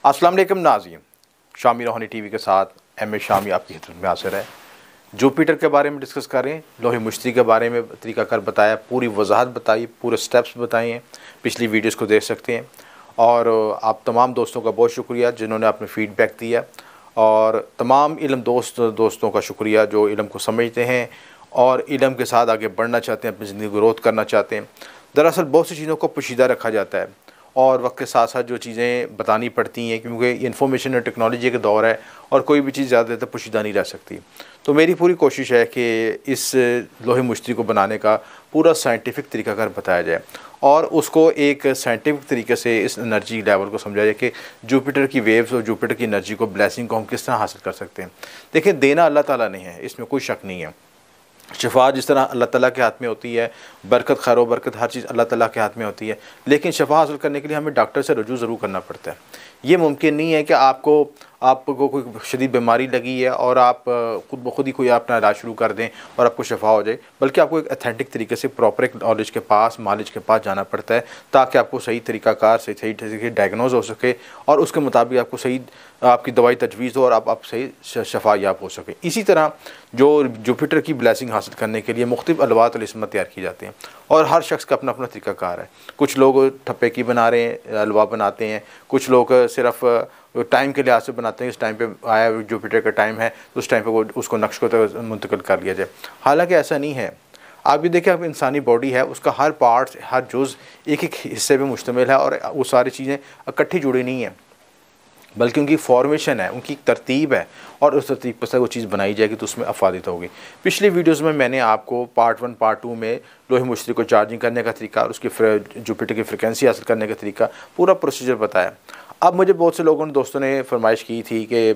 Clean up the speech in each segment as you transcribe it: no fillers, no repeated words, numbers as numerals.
अस्सलाम वालेकुम नाज़रीन, शामी रोहानी टीवी के साथ एम ए शामी आपकी खिदमत में हाजिर है। जुपिटर के बारे में डिस्कस करें, लोहे मुश्तरी के बारे में तरीक़ाकार बताया, पूरी वजाहत बताई, पूरे स्टेप्स बताए हैं। पिछली वीडियोस को देख सकते हैं। और आप तमाम दोस्तों का बहुत शुक्रिया जिन्होंने अपने फ़ीडबैक दिया, और तमाम इल्म दोस्तों का शुक्रिया जो इल्म को समझते हैं और इल्म के साथ आगे बढ़ना चाहते हैं, अपनी ज़िंदगी ग्रोथ करना चाहते हैं। दरअसल बहुत सी चीज़ों को पोशीदा रखा जाता है और वक्त के साथ साथ जो चीज़ें बतानी पड़ती हैं, क्योंकि इन्फॉर्मेशन और टेक्नोलॉजी का दौर है और कोई भी चीज़ ज़्यादा देर तक पोशीदा नहीं रह सकती। तो मेरी पूरी कोशिश है कि इस लोहे मुश्तरी को बनाने का पूरा साइंटिफिक तरीकाकार बताया जाए और उसको एक साइंटिफिक तरीके से इस एनर्जी लेवल को समझा जाए कि जुपिटर की वेव्स और जुपिटर की एनर्जी को, ब्लेसिंग को हम किस तरह हासिल कर सकते हैं। देखिए, देना अल्लाह ताला ने है, इसमें कोई शक नहीं है। शफा जिस तरह अल्लाह ताला के हाथ में होती है, बरकत, खैर व बरकत हर चीज़ अल्लाह ताला के हाथ में होती है, लेकिन शफा हासिल करने के लिए हमें डॉक्टर से रुजू ज़रूर करना पड़ता है। ये मुमकिन नहीं है कि आपको कोई शदीद बीमारी लगी है और आप खुद ब खुद ही कोई अपना इलाज शुरू कर दें और आपको शफा हो जाए, बल्कि आपको एक अथेंटिक तरीके से प्रॉपर एक नॉलेज के पास, मालिज के पास जाना पड़ता है ताकि आपको सही तरीक़ाकार से सही तरीके डायग्नोज हो सके और उसके मुताबिक आपको सही आपकी दवाई तजवीज़ हो और आप सही शफा याब हो सके। इसी तरह जो जुपिटर की ब्लेसिंग हासिल करने के लिए मुख्तलिफ अलवात इस्मत तैयार की जाती हैं और हर शख्स का अपना अपना तरीक़ाकार है। कुछ लोग ठप्पे की बना रहे हैं, हलवा बनाते हैं, कुछ लोग सिर्फ टाइम के लिहाज से बनाते हैं। इस टाइम पे आया जुपिटर का टाइम है तो उस टाइम पे वो उसको नक्श को तो मुंतकिल कर लिया जाए। हालांकि ऐसा नहीं है। आप ये देखिए, अब इंसानी बॉडी है, उसका हर पार्ट, हर जुज़ एक एक हिस्से पे मुश्तमिल है और वो सारी चीज़ें इकट्ठी जुड़ी नहीं हैं, बल्कि उनकी फॉर्मेशन है, उनकी तरतीब है और उस तरतीब पर से वो चीज़ बनाई जाएगी तो उसमें अफादियत होगी। पिछली वीडियोस में मैंने आपको पार्ट 1, पार्ट 2 में लोहे मुश्तरी को चार्जिंग करने का तरीका और उसकी जुपिटर की फ्रिक्वेंसी हासिल करने का तरीका, पूरा प्रोसीजर बताया। अब मुझे बहुत से लोगों ने, दोस्तों ने फरमाइश की थी कि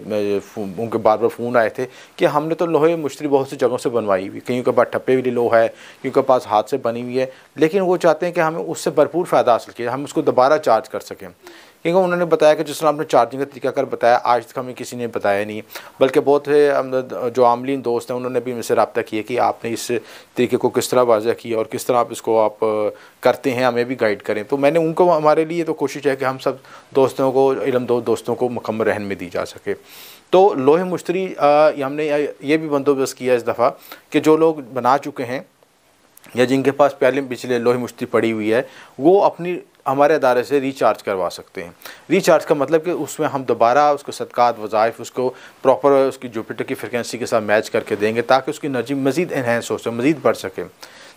उनके बार बार फ़ोन आए थे कि हमने तो लोहे मुश्तरी बहुत सी जगहों से बनवाई हुई, कहीं के पास ठप्पे वाली लोहा है, कहीं के पास हाथ से बनी हुई है, लेकिन वो चाहते हैं कि हमें उससे भरपूर फ़ायदा हासिल किया, हम उसको दोबारा चार्ज कर सकें। क्योंकि उन्होंने बताया कि जिस तरह आपने चार्जिंग का तरीका कर बताया, आज तक हमें किसी ने बताया नहीं, बल्कि बहुत से जो आमलीन दोस्त हैं उन्होंने भी मुझसे रब्ता किया कि आपने इस तरीके को किस तरह वाज़ह किया और किस तरह आप इसको आप करते हैं, हमें भी गाइड करें। तो मैंने उनको, हमारे लिए तो कोशिश है कि हम सब दोस्तों को, दोस्तों को मुकम्मल रहन में दी जा सके। तो लोहे मुश्तरी हमने ये भी बंदोबस्त किया इस दफ़ा कि जो लोग बना चुके हैं या जिनके पास पहले पिछले लोहे मुश्तरी पड़ी हुई है, वो अपनी हमारे अदारे से रिचार्ज करवा सकते हैं। रिचार्ज का मतलब कि उसमें हम दोबारा उसको सदक़ात, वज़ाइफ, उसको प्रॉपर उसकी जुपिटर की फ्रिक्वेंसी के साथ मैच करके देंगे ताकि उसकी एनर्जी मज़ीद इन्हेंस हो सके, मज़ीद बढ़ सके।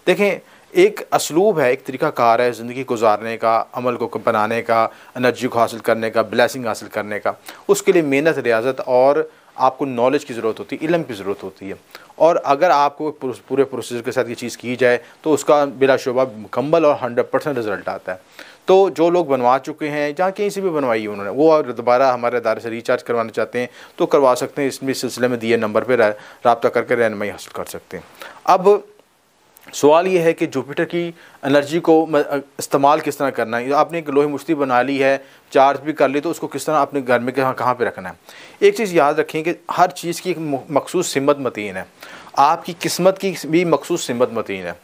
देखें, एक असलूब है, एक तरीक़ाकार है ज़िंदगी गुजारने का, अमल को बनाने का, एनर्जी को हासिल करने का, ब्लेसिंग हासिल करने का। उसके लिए मेहनत, रियाज़त और आपको नॉलेज की ज़रूरत होती है, इल्म की ज़रूरत होती है। और अगर आपको पूरे प्रोसीजर के साथ ये चीज़ की जाए तो उसका बिलाशुबा मुकम्मल और 100% रिज़ल्ट आता है। तो जो लोग बनवा चुके हैं, जहाँ कहीं से भी बनवाई है उन्होंने, वो और दोबारा हमारे अदारे से रिचार्ज करवाना चाहते हैं तो करवा सकते हैं। इसमें सिलसिले में दिए नंबर पर रब्ता करके रहनुमाई हासिल कर सकते हैं। अब सवाल ये है कि जुपिटर की एनर्जी को इस्तेमाल किस तरह करना है। आपने एक लोहे मुश्तरी बना ली है, चार्ज भी कर ली, तो उसको किस तरह अपने घर में कहाँ पे रखना है। एक चीज़ याद रखें कि हर चीज़ की एक मखसूस सिमत मतीन है। आपकी किस्मत की भी मखसूस सिमत मतीन है।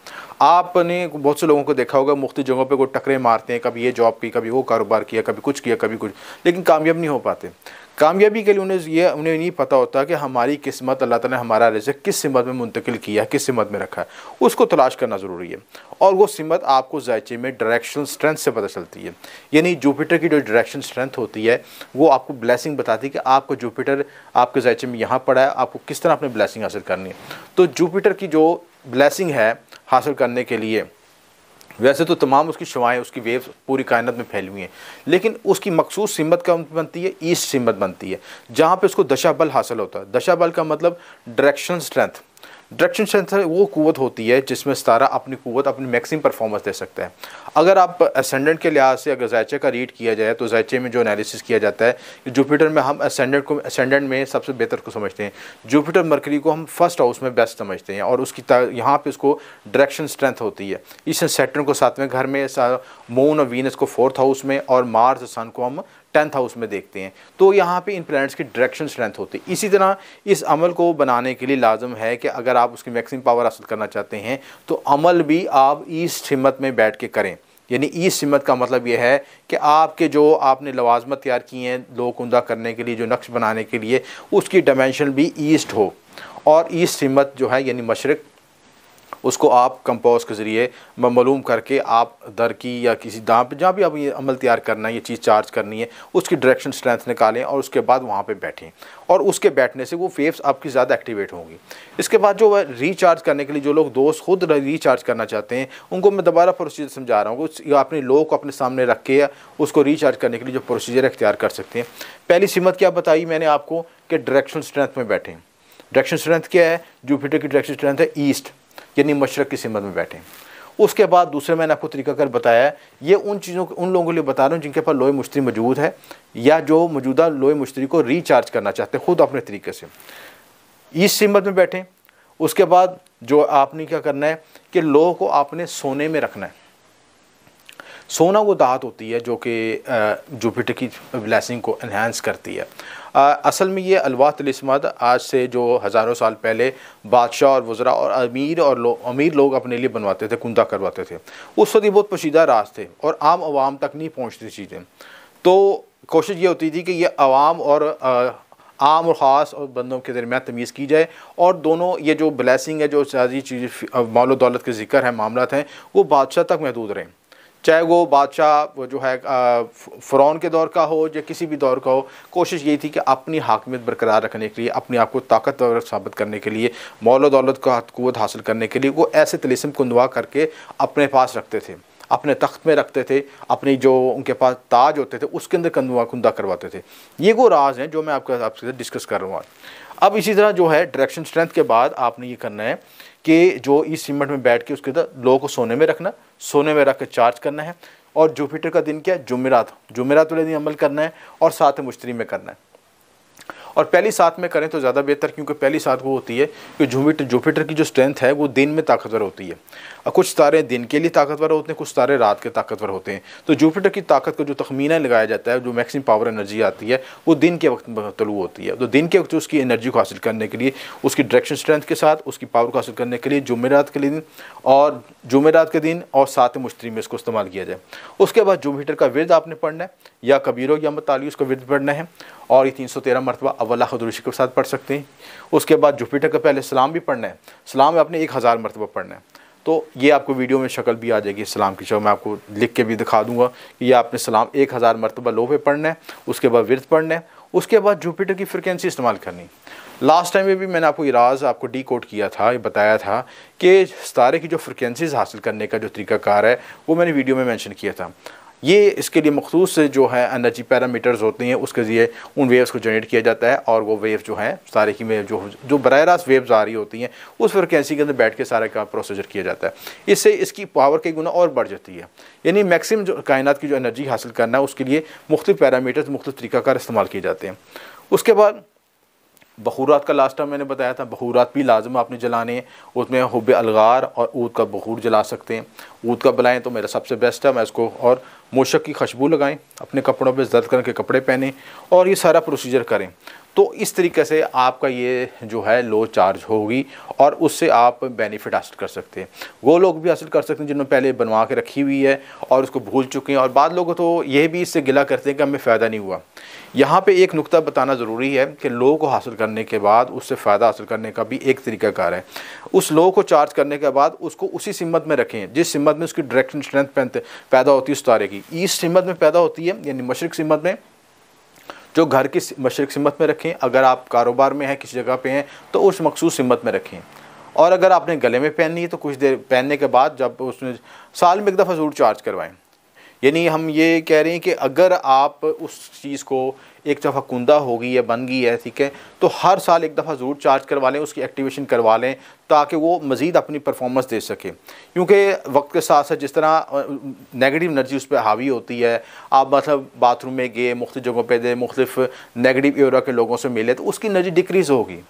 आपने बहुत से लोगों को देखा होगा, मुख्तलिफ जगहों पे कोई टकरे मारते हैं, कभी ये जॉब की, कभी वो कारोबार किया, कभी कुछ किया, कभी कुछ, लेकिन कामयाब नहीं हो पाते। कामयाबी के लिए उन्हें नहीं पता होता कि हमारी किस्मत, अल्लाह ताला ने हमारा रिज़्क़ किस सिमत में मुंतकिल किया है, किस सिमत में रखा है, उसको तलाश करना ज़रूरी है। और वो सिमत आपको ज़ायचे में डायरेक्शनल स्ट्रेंथ से पता चलती है। यानी जुपिटर की जो डायरेक्शन स्ट्रेंथ होती है वो आपको ब्लेसिंग बताती है कि आपको जुपिटर आपके ज़ायचे में यहाँ पड़ा है, आपको किस तरह अपनी ब्लेसिंग हासिल करनी है। तो जुपिटर की जो ब्लेसिंग है हासिल करने के लिए, वैसे तो तमाम उसकी शवाएँ, उसकी वेव्स पूरी कायनात में फैली हुई हैं, लेकिन उसकी मखसूस सिमत कब बनती है? ईस्ट सिमत बनती है, जहाँ पे उसको दशा बल हासिल होता है। दशा बल का मतलब डायरेक्शन स्ट्रेंथ। डायरेक्शन स्ट्रेंथ वो कुव्वत होती है जिसमें सितारा अपनी कुव्वत, अपनी मैक्सिमम परफॉर्मेंस दे सकता है। अगर आप असेंडेंट के लिहाज से अगर ज़ायचे का रीड किया जाए तो ज़ायचे में जो एनालिसिस किया जाता है कि जुपिटर में हम असेंडेंट में सबसे बेहतर को समझते हैं, जुपिटर मरकरी को हम फर्स्ट हाउस में बेस्ट समझते हैं और उसकी यहाँ पे उसको डायरेक्शन स्ट्रेंथ होती है। इस सैटर्न को 7वें घर में, मून और वीनस को 4th हाउस में और मार्स और सन को हम 10th हाउस में देखते हैं। तो यहाँ पे इन प्लैनेट्स की डायरेक्शन स्ट्रेंथ होती है। इसी तरह इस अमल को बनाने के लिए लाजम है कि अगर आप उसकी मैक्सिमम पावर हासिल करना चाहते हैं तो अमल भी आप ईस्ट हिम्मत में बैठ के करें। यानी ईस्ट सिमत का मतलब ये है कि आपके जो आपने लवाजमत तैयार की हैं लोह कुंदा करने के लिए, जो नक्श बनाने के लिए, उसकी डायमेंशन भी ईस्ट हो। और ईस्ट सिमत जो है यानी मशरक़, उसको आप कंपोज के ज़रिए मालूम करके आप दर की या किसी दाम पे जहाँ भी आप ये अमल तैयार करना है, ये चीज़ चार्ज करनी है, उसकी डायरेक्शन स्ट्रेंथ निकालें और उसके बाद वहाँ पे बैठें, और उसके बैठने से वो वेव्स आपकी ज़्यादा एक्टिवेट होंगी। इसके बाद जो रिचार्ज करने के लिए जो लोग दोस्त खुद रिचार्ज करना चाहते हैं, उनको मैं दोबारा प्रोसीजर समझा रहा हूँ। अपने लो को अपने सामने रख के उसको रिचार्ज करने के लिए जो प्रोसीजर इख्तियार कर सकते हैं। पहली सिमत क्या बताई मैंने आपको कि डायरेक्शन स्ट्रेंथ में बैठें। डायरेक्शन स्ट्रेंथ क्या है? जुपिटर की डायरेक्शन स्ट्रेंथ है ईस्ट, यानी मशरक़ की सिमत में बैठें। उसके बाद दूसरे मैंने आपको तरीकाकार बताया, ये उन चीज़ों उन लोगों के लिए बता रहा हूँ जिनके पास लोहे मुश्तरी मौजूद है या जो मौजूदा लोहे मुश्तरी को रिचार्ज करना चाहते हैं खुद अपने तरीके से। ईस्ट सिमत में बैठें। उसके बाद जो आपने क्या करना है कि लोह को आपने सोने में रखना है। सोना वो धात होती है जो कि जुपिटर की ब्लेसिंग को एनहांस करती है। असल में ये अलवा तिलिस्मत आज से जो हज़ारों साल पहले बादशाह और वज़रा और अमीर लोग अपने लिए बनवाते थे, कुंदा करवाते थे। उस वक्त ये बहुत पोशीदा राज थे और आम आवाम तक नहीं पहुँचती चीज़ें। तो कोशिश ये होती थी कि ये आवाम और आम और ख़ास और बंदों के दरमियान तमीज़ की जाए, और दोनों ये जो ब्लेसिंग है, जो सारी चीज़ें माल दौलत के ज़िक्र है, मामलात हैं, वो बादशाह तक महदूद रहें। चाहे वो बादशाह वो जो है फ़िरौन के दौर का हो या किसी भी दौर का हो। कोशिश यही थी कि अपनी हाकिमियत बरकरार रखने के लिए, अपने आप को ताकतवर साबित करने के लिए, मौल दौलत का क़ुव्वत हासिल करने के लिए वो ऐसे तिलिस्म कुंदवा करके अपने पास रखते थे, अपने तख्त में रखते थे, अपनी जो उनके पास ताज होते थे उसके अंदर कुंदा करवाते थे। ये वो राज हैं जो मैं आपसे डिस्कस कर रहा हूँ। अब इसी तरह जो है डायरेक्शन स्ट्रेंथ के बाद आपने ये करना है कि जो इस सिमट में बैठ के उसके अंदर लो को सोने में रखना, सोने में रख के चार्ज करना है। और जुपिटर का दिन क्या है? जुमेरात वाले दिन अमल करना है और साथ मुश्तरी में करना है। और पहली साथ में करें तो ज़्यादा बेहतर, क्योंकि पहली साथ वो होती है कि जुपिटर की जो स्ट्रेंथ है वो दिन में ताकतवर होती है। और कुछ तारे दिन के लिए ताकतवर होते हैं, कुछ तारे रात के ताकतवर होते हैं। तो जुपिटर की ताकत को जो तखमीना लगाया जाता है, जो मैक्सिमम पावर एनर्जी आती है, वो दिन के वक्त तलू होती है। तो दिन के वक्त उसकी एनर्जी को हासिल करने के लिए, उसकी डायरेक्शन स्ट्रेंथ के साथ उसकी पावर को हासिल करने के लिए जुमेरात के दिन और साथ मुश्तरी में इसको इस्तेमाल किया जाए। उसके बाद जुपिटर का विरद आपने पढ़ना है, या कबीरो या मताली उसका विरद पढ़ना है, और ये 313 मरतबा अव्वला खुदरुशी के साथ पढ़ सकते हैं। उसके बाद जुपिटर का पहले सलाम भी पढ़ना है, सलाम आपने 1000 मरतबा पढ़ना है। तो ये आपको वीडियो में शक्ल भी आ जाएगी सलाम की, जो मैं आपको लिख के भी दिखा दूंगा कि ये आपने सलाम 1000 मरतबा लो पे पढ़ना है। उसके बाद विरद पढ़ना है। उसके बाद जुपिटर की फ्रिक्वेंसी इस्तेमाल करनी। लास्ट टाइम में भी मैंने आपको ये राज आपको डी कोड किया था, ये बताया था कि सितारे की जो फ्रिक्वेंसीज़ हासिल करने का जो तरीकाकार है वो मैंने वीडियो में मेंशन किया था। ये इसके लिए मखसूस जो है एनर्जी पैरामीटर्स होते हैं, उसके ज़रिए उन वेव्स को जनरेट किया जाता है, और वो वेव जो है सारे की में जो बराह रास्त वेव्स आ रही होती हैं उस फ्रिक्वेंसी के अंदर बैठ के सारे का प्रोसीजर किया जाता है। इससे इसकी पावर कई गुना और बढ़ जाती है। यानी मैक्सिमम जो कायनात की जो एनर्जी हासिल करना है उसके लिए मुख्तलिफ पैरामीटर्स, मुख्तलिफ तरीक़ाकार इस्तेमाल किए जाते हैं। उसके बाद बखूरात का लास्ट टाइम मैंने बताया था, बखूरात भी लाजम आपने जलाने हैं। उसमें हुब्बे अलगार और ऊद का बखूर जला सकते हैं। ऊद का बुलाएं तो मेरा सबसे बेस्ट है, मैं इसको, और मूशक की खुशबू लगाएं, अपने कपड़ों पे जर्द करके कपड़े पहनें और ये सारा प्रोसीजर करें। तो इस तरीके से आपका ये जो है लो चार्ज होगी और उससे आप बेनिफिट हासिल कर सकते हैं। वो लोग भी हासिल कर सकते हैं जिन्होंने पहले बनवा के रखी हुई है और उसको भूल चुके हैं, और बाद लोग तो ये भी इससे गिला करते हैं कि हमें फ़ायदा नहीं हुआ। यहाँ पे एक नुक्ता बताना ज़रूरी है कि लो को हासिल करने के बाद उससे फ़ायदा हासिल करने का भी एक तरीक़ाकार है। उस लो को चार्ज करने के बाद उसको उसी सिमत में रखें जिस सिमत में उसकी डायरेक्शन स्ट्रेंथ पैदा होती है उस तारे की। ईस्ट सिमत में पैदा होती है, यानी मशरिक़ सिमत में, जो घर की मशरिक़ सिमत में रखें। अगर आप कारोबार में हैं, किसी जगह पे हैं, तो उस मखसूस सिमत में रखें। और अगर आपने गले में पहननी है तो कुछ देर पहनने के बाद जब उसमें साल में एक दफ़ा ज़रूर चार्ज करवाएं। यानी हम ये कह रहे हैं कि अगर आप उस चीज़ को एक दफ़ा कुंदा होगी या बन गई है, ठीक है, तो हर साल एक दफ़ा ज़रूर चार्ज करवा लें, उसकी एक्टिवेशन करवा लें, ताकि वो मज़ीद अपनी परफॉर्मेंस दे सके। क्योंकि वक्त के साथ साथ जिस तरह नेगेटिव एनर्जी उस पर हावी होती है, आप मतलब बाथरूम में गए, मुख्तलिफ़ जगहों पे गए, मुख्तलिफ़ नेगेटिव एरा के लोगों से मिले, तो उसकी एनर्जी डिक्रीज़ होगी।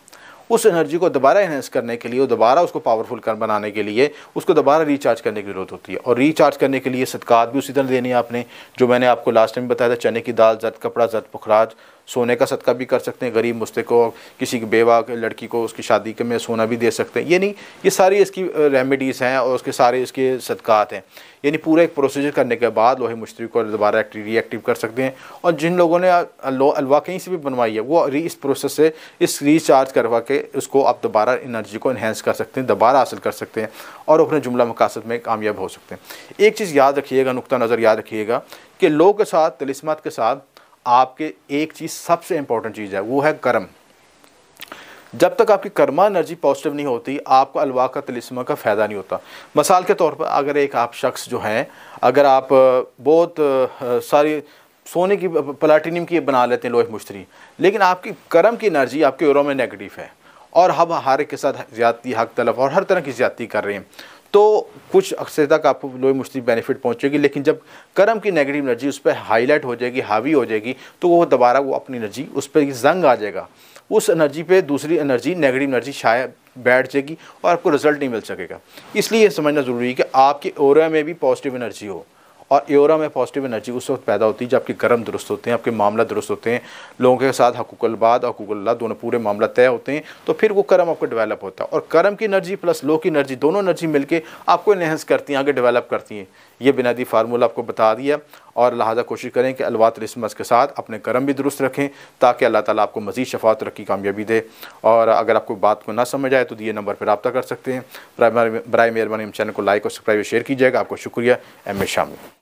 उस एनर्जी को दोबारा इन्हेंस करने के लिए, दोबारा उसको पावरफुल कर बनाने के लिए उसको दोबारा रिचार्ज करने की ज़रूरत होती है। और रिचार्ज करने के लिए सदक़ात भी उसी तरह देने हैं आपने, जो मैंने आपको लास्ट टाइम बताया था, चने की दाल, जर्द कपड़ा, जर्द पुखराज, सोने का सदका भी कर सकते हैं, गरीब मुस्तक को, किसी की बेवा लड़की को उसकी शादी के में सोना भी दे सकते हैं। ये नहीं, ये सारी इसकी रेमेडीज़ हैं और उसके सारे इसके सदक़ात हैं। यानी पूरा एक प्रोसीजर करने के बाद लोहे मुश्तरी को दोबारा रीएक्टिव कर सकते हैं। और जिन लोगों ने अलवा कहीं से भी बनवाई है वो इस प्रोसेस से इस रिचार्ज करवा के उसको आप दोबारा एनर्जी को इन्हेंस कर सकते हैं, दोबारा हासिल कर सकते हैं और अपने जुमला मकासद में कामयाब हो सकते हैं। एक चीज़ याद रखिएगा, नुक्ता नज़र याद रखिएगा कि लोगों के साथ, तिलिस्मात के साथ आपके एक चीज़ सबसे इंपॉर्टेंट चीज़ है, वो है कर्म। जब तक आपकी कर्मा एनर्जी पॉजिटिव नहीं होती, आपको अलवा का तिलिस्मा का फ़ायदा नहीं होता। मिसाल के तौर पर अगर एक आप शख्स जो हैं, अगर आप बहुत सारी सोने की प्लाटिनियम की बना लेते हैं लोहे मुश्तरी, लेकिन आपकी कर्म की एनर्जी आपके औरों में नेगेटिव है और हम हर एक के साथ ज़्यादती, हक तलब और हर तरह की ज़्यादती कर रहे हैं, तो कुछ अक्सर तक आपको लोहे मुश्तरी बेनिफिट पहुंचेगी। लेकिन जब कर्म की नेगेटिव एनर्जी उस पर हाईलाइट हो जाएगी, हावी हो जाएगी, तो वो दोबारा वो अपनी एनर्जी उस पर जंग आ जाएगा, उस एनर्जी पे दूसरी एनर्जी, नेगेटिव एनर्जी शायद बैठ जाएगी और आपको रिजल्ट नहीं मिल सकेगा। इसलिए ये समझना ज़रूरी है कि आपके ऑरा में भी पॉजिटिव एनर्जी हो। और ऑरा में पॉजिटिव एनर्जी उस वक्त पैदा होती है जब आपके कर्म दुरुस्त होते हैं, आपके मामला दुरुस्त होते हैं, लोगों के साथ हकूक़ुल बाद और हकूक़ुल्लाह दोनों पूरे मामला तय होते हैं, तो फिर वो कर्म आपको डेवलप होता है। और कर्म की एनर्जी प्लस लो की एनर्जी, दोनों एनर्जी मिलके आपको इन्हेंस करती हैं, आगे डेवलप करती हैं। ये बुनियादी फार्मूला आपको बता दिया और लिहाजा कोशिश करें कि अलवा तिलिस्मा के साथ अपने कर्म भी दुरुस्त रखें ताकि अल्लाह ताला आपको मज़ीद शफ़ाअत रखी कामयाबी दे। और अगर आपको बात को ना समझ आए तो दिए नंबर पर रब्ता कर सकते हैं। बराए मेहरबानी हम चैनल को लाइक और सब्सक्राइब शेयर कीजिएगा। आपको शुक्रिया। M A Shami.